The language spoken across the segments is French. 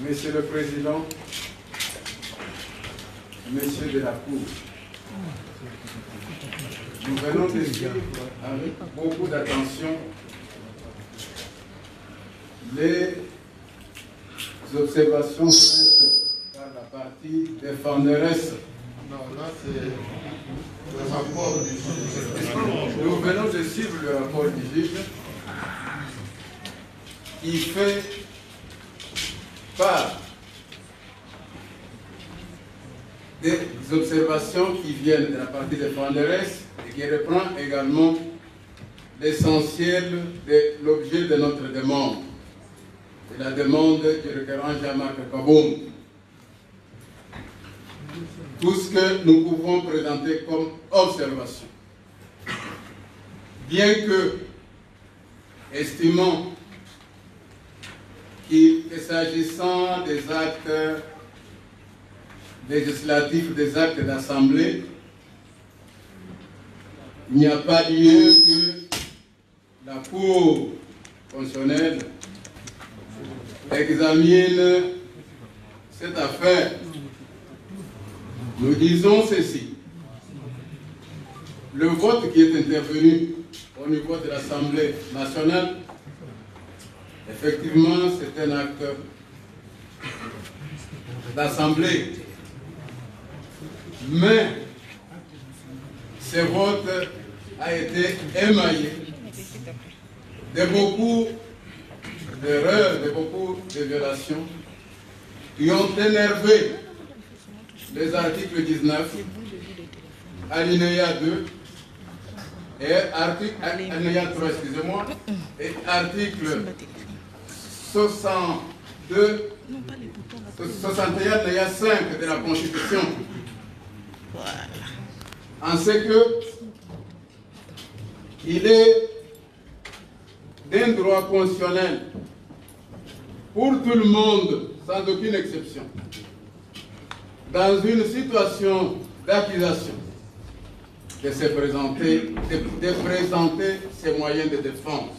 Monsieur le Président, Monsieur de la Cour, nous venons de suivre avec beaucoup d'attention les observations faites par la partie défenderesse. Non, là c'est le rapport du juge. Nous venons de suivre le rapport du juge qui fait part des observations qui viennent de la partie défenderesse et qui reprend également l'essentiel de l'objet de notre demande, de la demande du requérant Jean-Marc Kaboum. Tout ce que nous pouvons présenter comme observation. Bien que, estimant que s'agissant des actes législatifs, des actes d'assemblée, il n'y a pas lieu que la Cour constitutionnelle examine cette affaire. Nous disons ceci. Le vote qui est intervenu au niveau de l'Assemblée nationale, effectivement, c'est un acte d'assemblée. Mais ce vote a été émaillé de beaucoup d'erreurs, de beaucoup de violations qui ont énervé les articles 19, alinéa 2, et alinéa 3, excusez-moi, et article 62, 61, alinéa 5 de la Constitution. En ce que il est d'un droit constitutionnel pour tout le monde, sans aucune exception, dans une situation d'accusation, de se présenter, de présenter ses moyens de défense.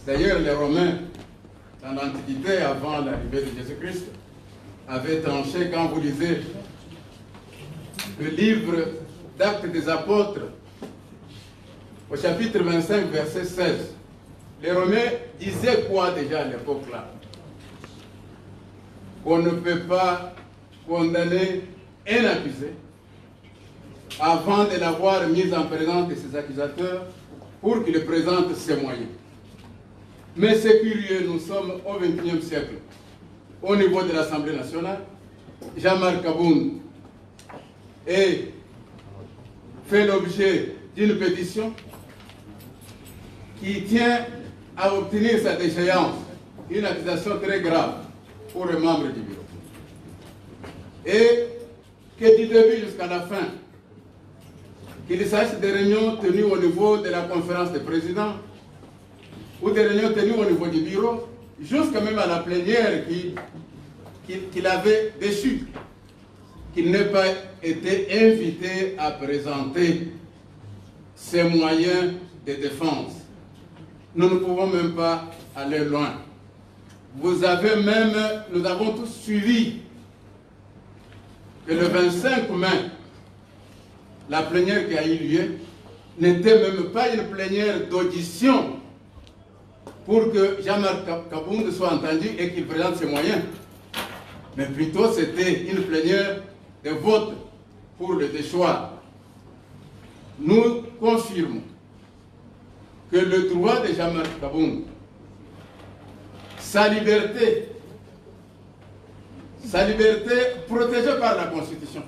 D'ailleurs, les Romains, dans l'Antiquité, avant l'arrivée de Jésus-Christ, avaient tranché, quand vous lisez le livre d'Actes des Apôtres, au chapitre 25, verset 16, les Romains disaient quoi déjà à l'époque-là? Qu'on ne peut pas condamner un accusé avant de l'avoir mis en présence de ses accusateurs pour qu'il présente ses moyens. Mais c'est curieux, nous sommes au XXIe siècle. Au niveau de l'Assemblée nationale, Jean-Marc Kaboum fait l'objet d'une pétition qui tient à obtenir sa déchéance, une accusation très grave pour les membres du bureau. Et que du début jusqu'à la fin, qu'il s'agisse des réunions tenues au niveau de la conférence des présidents ou des réunions tenues au niveau du bureau, jusqu'à même à la plénière qu'il avait déçue, qu'il n'ait pas été invité à présenter ses moyens de défense. Nous ne pouvons même pas aller loin. Vous avez même, nous avons tous suivi que le 25 mai, la plénière qui a eu lieu n'était même pas une plénière d'audition pour que Jean-Marc Kaboum soit entendu et qu'il présente ses moyens. Mais plutôt c'était une plénière de vote pour le déchoir. Nous confirmons que le droit de Jean-Marc Kaboum, sa liberté protégée par la Constitution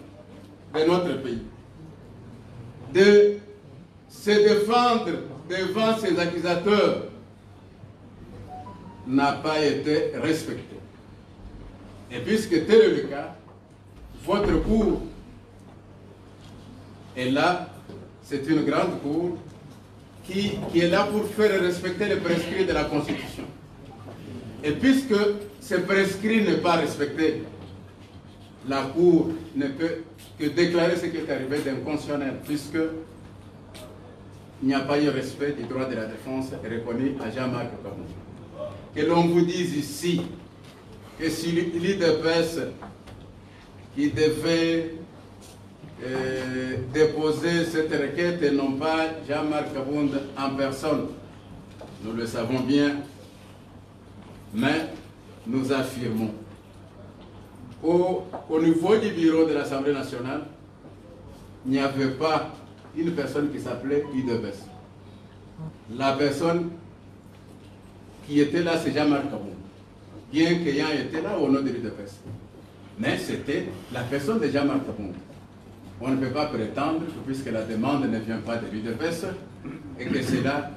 de notre pays, de se défendre devant ses accusateurs, n'a pas été respectée. Et puisque tel est le cas, votre cour est là, c'est une grande cour qui est là pour faire respecter les prescrits de la Constitution. Et puisque ce prescrit n'est pas respecté, la Cour ne peut que déclarer ce qui est arrivé d'inconstitutionnel, puisque il n'y a pas eu respect du droit de la défense reconnu à Jean-Marc Kaboum. Que l'on vous dise ici que si l'IDPS qui devait déposer cette requête et non pas Jean-Marc Kabound en personne. Nous le savons bien, mais nous affirmons. Au niveau du bureau de l'Assemblée nationale, il n'y avait pas une personne qui s'appelait IDPS. La personne qui était là, c'est Jean-Marc Kabound, bien qu'ayant été là au nom de l'IDPS. Mais c'était la personne de Jean-Marc Kabound. On ne peut pas prétendre, puisque la demande ne vient pas de l'UDPS, et que c'est là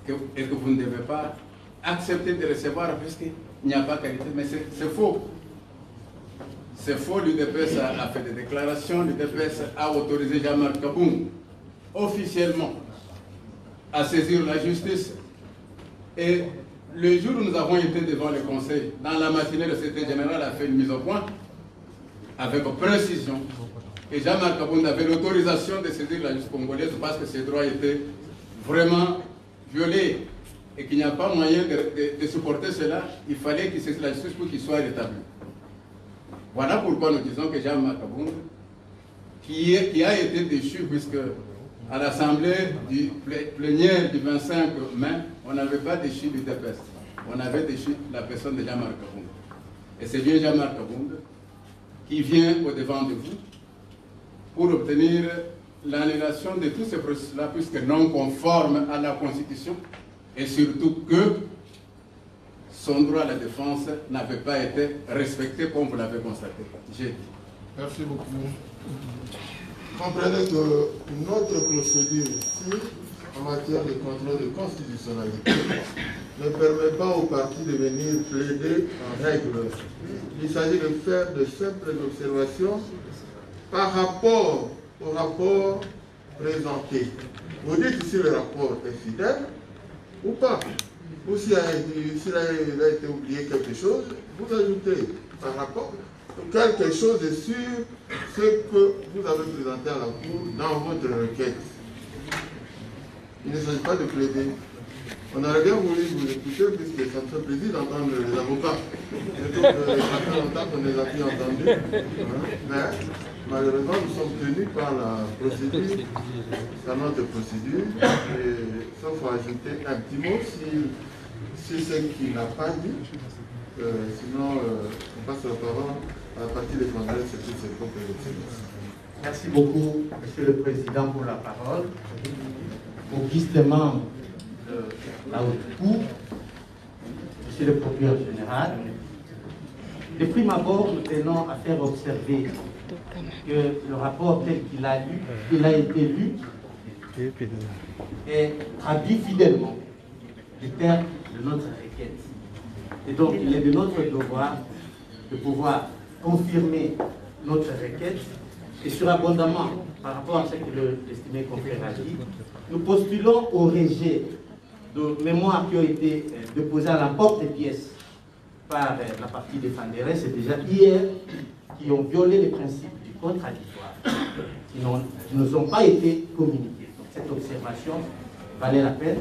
et que vous ne devez pas accepter de recevoir, puisqu'il n'y a pas qualité. Mais c'est faux. C'est faux, l'UDPS a fait des déclarations, l'UDPS a autorisé Jean-Marc Kabound officiellement à saisir la justice. Et le jour où nous avons été devant le Conseil, dans la matinée, le secrétaire général a fait une mise au point avec précision. Et Jean-Marc Kabound avait l'autorisation de saisir la justice congolaise parce que ses droits étaient vraiment violés et qu'il n'y a pas moyen de supporter cela. Il fallait qu'il saisisse la justice pour qu'il soit rétabli. Voilà pourquoi nous disons que Jean-Marc Kabound, qui a été déchu, puisque à l'Assemblée plénière du 25 mai, on n'avait pas déchu l'UDPS, on avait déchu la personne de Jean-Marc Kabound. Et c'est bien Jean-Marc Kabound qui vient au-devant de vous pour obtenir l'annulation de tous ces processus-là, puisque non conforme à la Constitution, et surtout que son droit à la défense n'avait pas été respecté comme vous l'avez constaté. Merci beaucoup. Comprenez que notre procédure ici, en matière de contrôle de constitutionnalité, ne permet pas aux partis de venir plaider en règle. Il s'agit de faire de simples observations par rapport au rapport présenté. Vous dites si le rapport est fidèle ou pas. Ou s'il a été oublié quelque chose, vous ajoutez par rapport quelque chose sur ce que vous avez présenté à la Cour dans votre requête. Il ne s'agit pas de plaider. On aurait bien voulu vous écouter puisque ça me fait plaisir d'entendre les avocats. Je trouve que ça fait longtemps qu'on ne les a plus entendus. Mais malheureusement, nous sommes tenus par la procédure, par notre procédure. Et, sauf à ajouter un petit mot si c'est ce qu'il n'a pas dit. Sinon, on passe la parole à la partie défenderesse et toutes ses propres observations. Merci beaucoup, Monsieur le Président, pour la parole. Augustement de la Haute Cour, Monsieur le Procureur général, de prime abord, nous tenons à faire observer que le rapport tel qu'il a été lu, est traduit fidèlement les termes de notre requête. Et donc, il est de notre devoir de pouvoir confirmer notre requête et surabondamment par rapport à ce que l'estimé confrère a dit, nous postulons au rejet de mémoires qui ont été déposées à l'emporte-pièce par la partie défenderesse, c'est déjà hier, qui ont violé les principes du contradictoire, qui ne sont pas été communiqués. Donc cette observation valait la peine.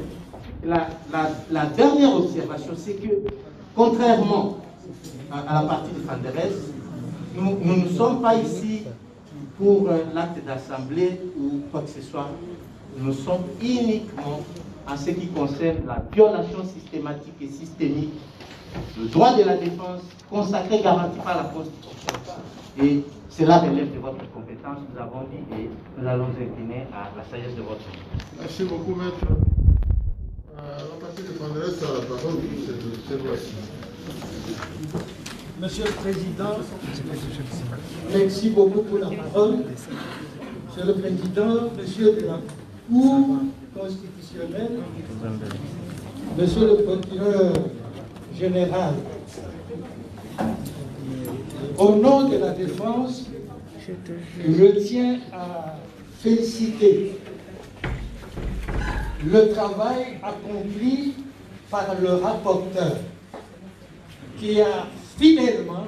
La dernière observation, c'est que, contrairement à la partie défenderesse, nous ne sommes pas ici pour l'acte d'assemblée ou quoi que ce soit. Nous sommes uniquement en ce qui concerne la violation systématique et systémique du droit de la défense consacré, garanti par la Constitution. Et cela relève de votre compétence, nous avons dit, et nous allons incliner à la sagesse de votre nom. Merci beaucoup, maître. La partie défenderesse a la parole pour cette observation. Monsieur le Président, merci beaucoup pour la parole. Monsieur le Président, Monsieur de la Cour constitutionnelle, Monsieur le Procureur général, au nom de la défense, je tiens à féliciter le travail accompli par le rapporteur qui a fidèlement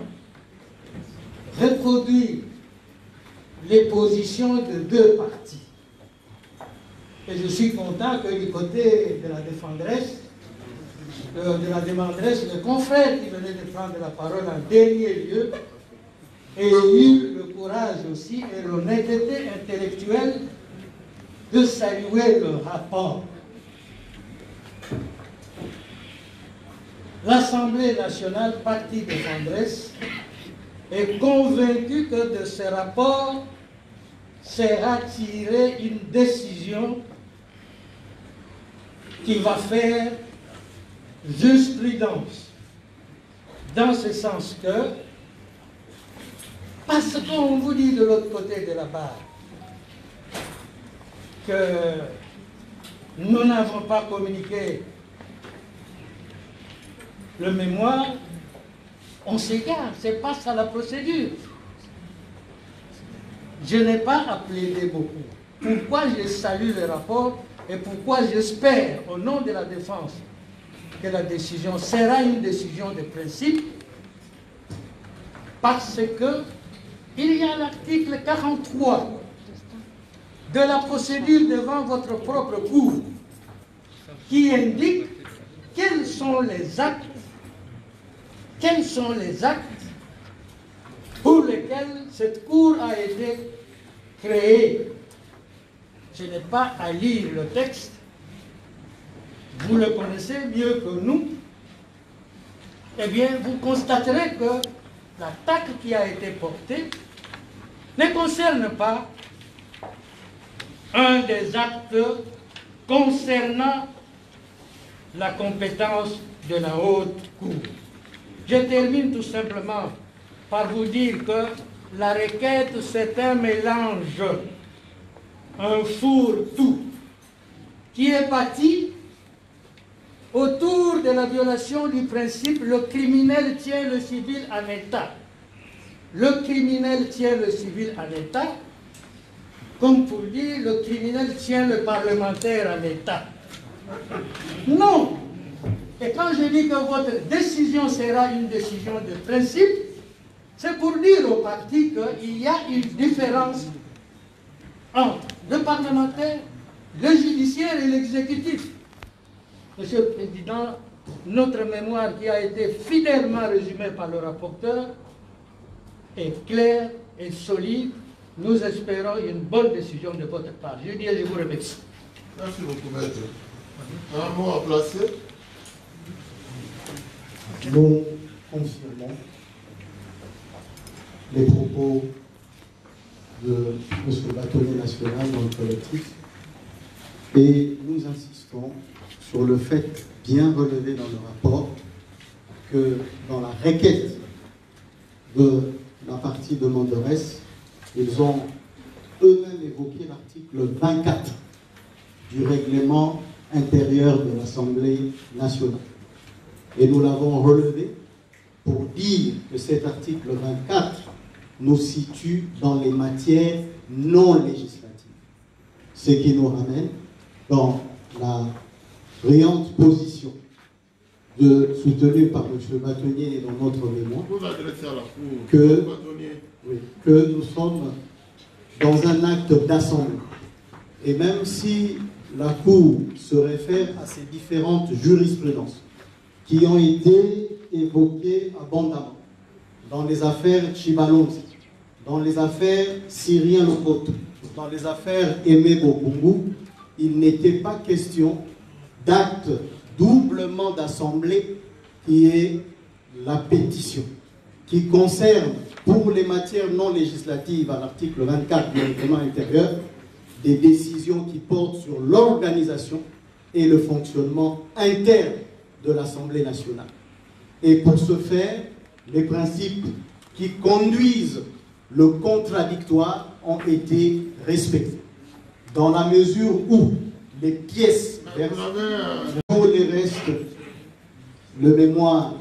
reproduit les positions de deux parties. Et je suis content que du côté de la défenderesse, de la demanderesse, le confrère qui venait de prendre la parole en dernier lieu, ait eu le courage aussi et l'honnêteté intellectuelle de saluer le rapport. L'Assemblée nationale, partie défenderesse, est convaincue que de ce rapport sera tirée une décision qui va faire jurisprudence. Dans ce sens que, parce qu'on vous dit de l'autre côté de la barre que nous n'avons pas communiqué le mémoire, on s'égare, c'est pas ça la procédure. Je n'ai pas à plaider beaucoup. Pourquoi je salue le rapport et pourquoi j'espère, au nom de la défense, que la décision sera une décision de principe, parce que il y a l'article 43 de la procédure devant votre propre cour qui indique quels sont les actes pour lesquels cette cour a été créée. Je n'ai pas à lire le texte, vous le connaissez mieux que nous. Eh bien, vous constaterez que l'attaque qui a été portée ne concerne pas un des actes concernant la compétence de la haute cour. Je termine tout simplement par vous dire que la requête, c'est un mélange, un fourre-tout, qui est bâti autour de la violation du principe « le criminel tient le civil en état ». Le criminel tient le civil en état, comme pour dire « le criminel tient le parlementaire en état ». Non. Et quand je dis que votre décision sera une décision de principe, c'est pour dire aux partis qu'il y a une différence entre le parlementaire, le judiciaire et l'exécutif. Monsieur le Président, notre mémoire qui a été fidèlement résumée par le rapporteur est claire et solide. Nous espérons une bonne décision de votre part. Je dis et je vous remercie. Merci beaucoup, maître. Un mot à placer. Nous confirmons les propos de M. le bâtonnier national dans le collectif et nous insistons sur le fait bien relevé dans le rapport que dans la requête de la partie demanderesse, ils ont eux-mêmes évoqué l'article 24 du règlement intérieur de l'Assemblée nationale. Et nous l'avons relevé pour dire que cet article 24 nous situe dans les matières non législatives. Ce qui nous ramène dans la brillante position soutenue par M. Bâtonnier et dans notre mémoire Vous adressez à la Cour, que nous sommes dans un acte d'assemblée. Et même si la Cour se réfère à ces différentes jurisprudences qui ont été évoquées abondamment dans les affaires Chibalonzi, dans les affaires Syrien Lokoto, dans les affaires Aimé Bokungu, il n'était pas question d'acte doublement d'assemblée qui est la pétition, qui concerne pour les matières non législatives à l'article 24 du règlement intérieur des décisions qui portent sur l'organisation et le fonctionnement interne de l'Assemblée nationale. Et pour ce faire, les principes qui conduisent le contradictoire ont été respectés. Dans la mesure où les pièces pour les restes, le mémoire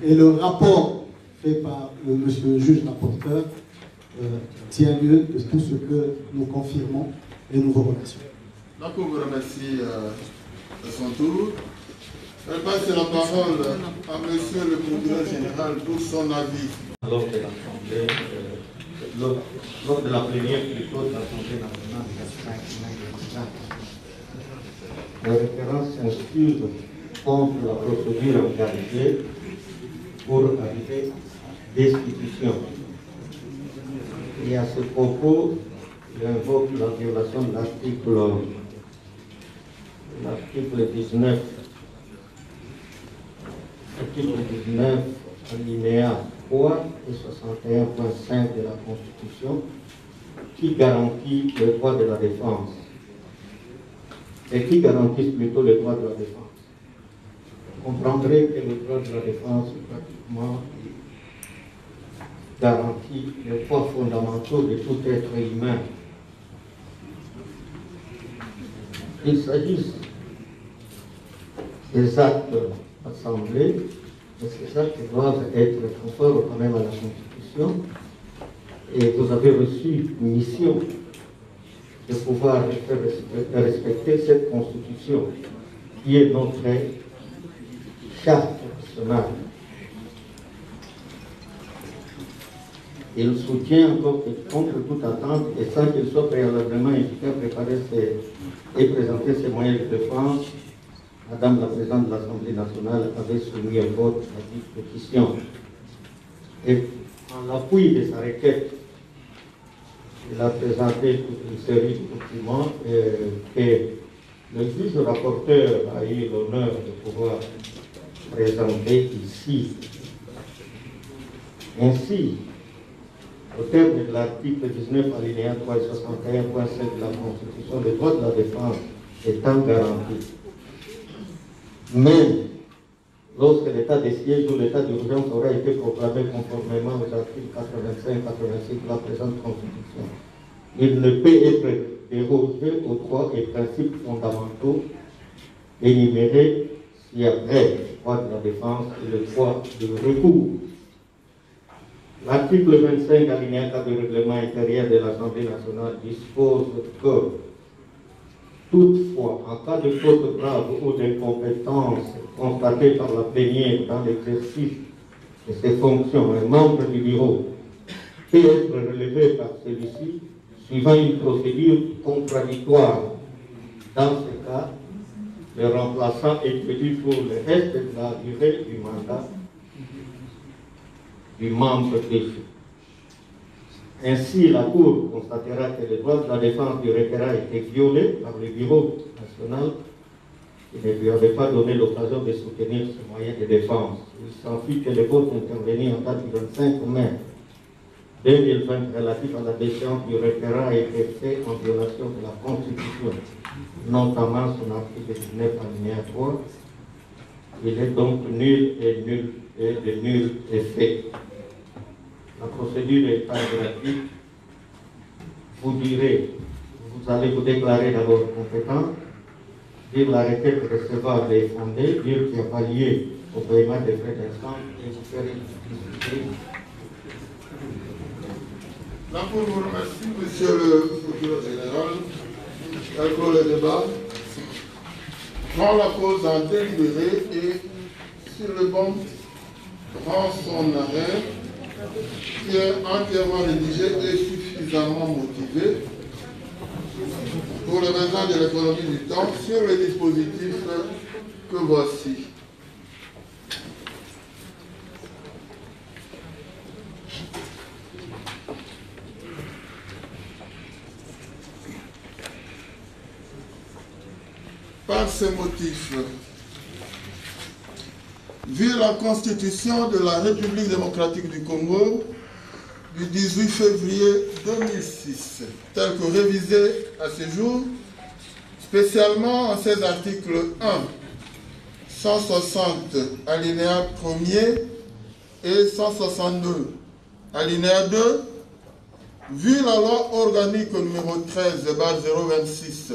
et le rapport fait par le monsieur le juge rapporteur tient lieu de tout ce que nous confirmons et nous vous remercions. La Cour vous remercie à son tour. Elle passe la parole à monsieur le procureur général pour son avis. Lors de l'Assemblée, lors de la première plutôt de l'Assemblée nationale de 1995, la référence s'inscrire contre la procédure engagée pour arriver à destitution. Et à ce propos, il invoque la violation de l'article 19, alinéa 3 et 61.5 de la Constitution, qui garantit le droit de la défense. Et qui garantissent plutôt le droit de la défense. Vous comprendrez que le droit de la défense pratiquement garantit les droits fondamentaux de tout être humain. Il s'agit des actes assemblés, et ces actes doivent être conformes quand même à la Constitution, et vous avez reçu une mission de pouvoir faire respecter cette Constitution, qui est notre charte nationale. Il soutient encore que contre toute attente, et sans qu'il soit préalablement efficace, préparer et présenter ses moyens de défense, Madame la Présidente de l'Assemblée nationale avait soumis au vote la dite pétition. Et en l'appui de sa requête, il a présenté toute une série de documents que le juge rapporteur a eu l'honneur de pouvoir présenter ici. Ainsi, au terme de l'article 19 alinéa 3 et 61.7 de la Constitution, le droit de la défense étant garanti. Même lorsque l'état de siège ou l'état d'urgence aura été proclamé conformément aux articles 85 et 86 de la présente Constitution, il ne peut être dérogé aux droits et principes fondamentaux énumérés ci-après, le droit de la défense et le droit de recours. L'article 25 alinéa 4 du règlement intérieur de l'Assemblée nationale dispose que toutefois, en cas de faute grave ou d'incompétence constatée par la plénière dans l'exercice de ses fonctions, un membre du bureau peut être relevé par celui-ci suivant une procédure contradictoire. Dans ce cas, le remplaçant est élu pour le reste de la durée du mandat du membre déchu. Ainsi, la Cour constatera que le droit de la défense du requérant a été violé par le Bureau national qui ne lui avait pas donné l'occasion de soutenir ses moyens de défense. Il s'ensuit que le vote intervenu en date du 25 mai 2020 relatif à la déchéance du requérant a été fait en violation de la Constitution, notamment son article 19 alinéa 3. Il est donc nul et de nul effet. La procédure est pas gratuite. Vous allez vous déclarer d'abord compétent, dire la requête recevable est fondée, dire qu'il n'y a pas lieu au paiement des frais d'instance et vous ferez discuter. La Cour vous remercie, Monsieur le procureur général. Après le débat, prend la cause en délibéré et sur le banc prend son arrêt qui est entièrement rédigé et suffisamment motivé pour les raisons de l'économie du temps sur les dispositifs que voici. Par ces motifs, vu la Constitution de la République démocratique du Congo du 18 février 2006, telle que révisée à ce jour, spécialement en ses articles 1, 160, alinéa 1er et 162, alinéa 2, vu la loi organique numéro 13/026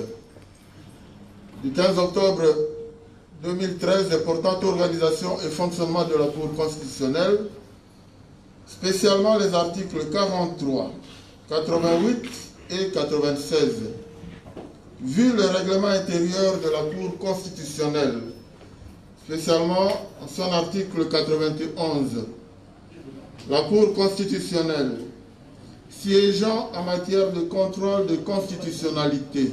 du 15 octobre 2013 portant organisation et fonctionnement de la Cour constitutionnelle, spécialement les articles 43, 88 et 96, vu le règlement intérieur de la Cour constitutionnelle, spécialement son article 91, la Cour constitutionnelle, siégeant en matière de contrôle de constitutionnalité,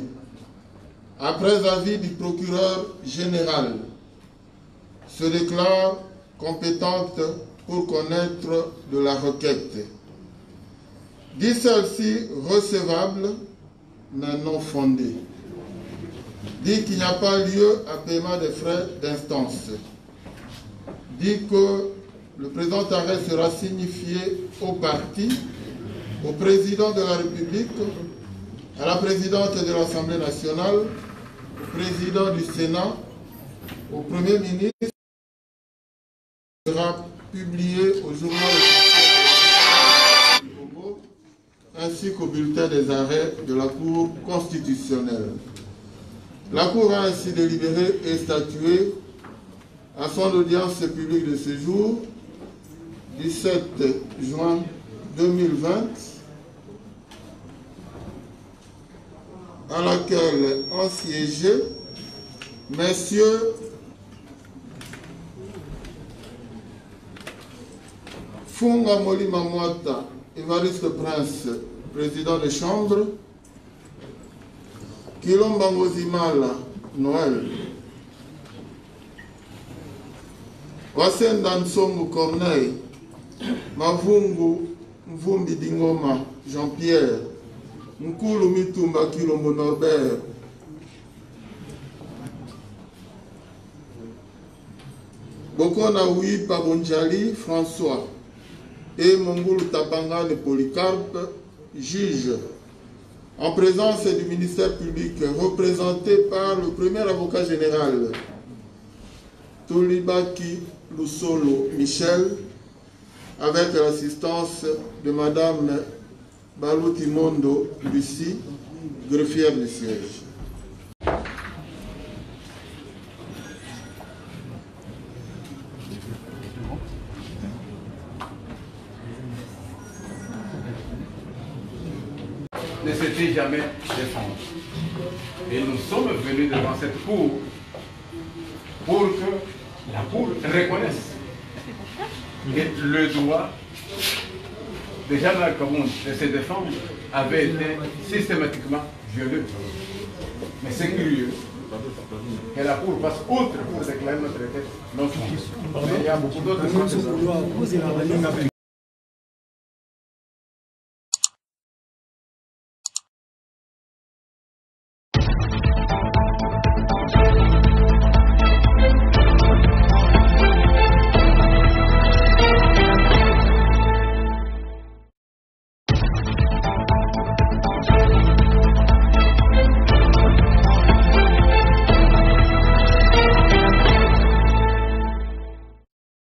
après avis du procureur général, se déclare compétente pour connaître de la requête. Dit celle-ci recevable, mais non fondée. Dit qu'il n'y a pas lieu à paiement des frais d'instance. Dit que le présent arrêt sera signifié au parti, au président de la République, à la présidente de l'Assemblée nationale, au président du Sénat, au Premier ministre, sera publié au journal du Congo, ainsi qu'au bulletin des arrêts de la Cour constitutionnelle. La Cour a ainsi délibéré et statué à son audience publique de ce jour, 17 juin 2020, à laquelle ont siégé messieurs Funga Molima Mwata, Évariste Prince, président de chambre, Kilomba Ngozimala, Noël, Wasenda Nsongo Corneille, Mavungu Mvumbi Dingoma, Jean-Pierre, Nkulu Mitumba Kilombo Norbert, Bokona Ouipa Bonjali, François, et Mongulu Tapanga de Polycarpe, juge, en présence du ministère public, représenté par le premier avocat général, Tolibaki Lusolo Michel, avec l'assistance de Madame Balutimondo Lucie, greffière du siège. Ne s'était jamais défendu. Et nous sommes venus devant cette cour pour que la cour reconnaisse que le droit des gens communs de se défendre avait été systématiquement violé. Mais c'est curieux que la cour passe outre pour déclarer notre requête non suffisante. Mais il y a beaucoup d'autres choses.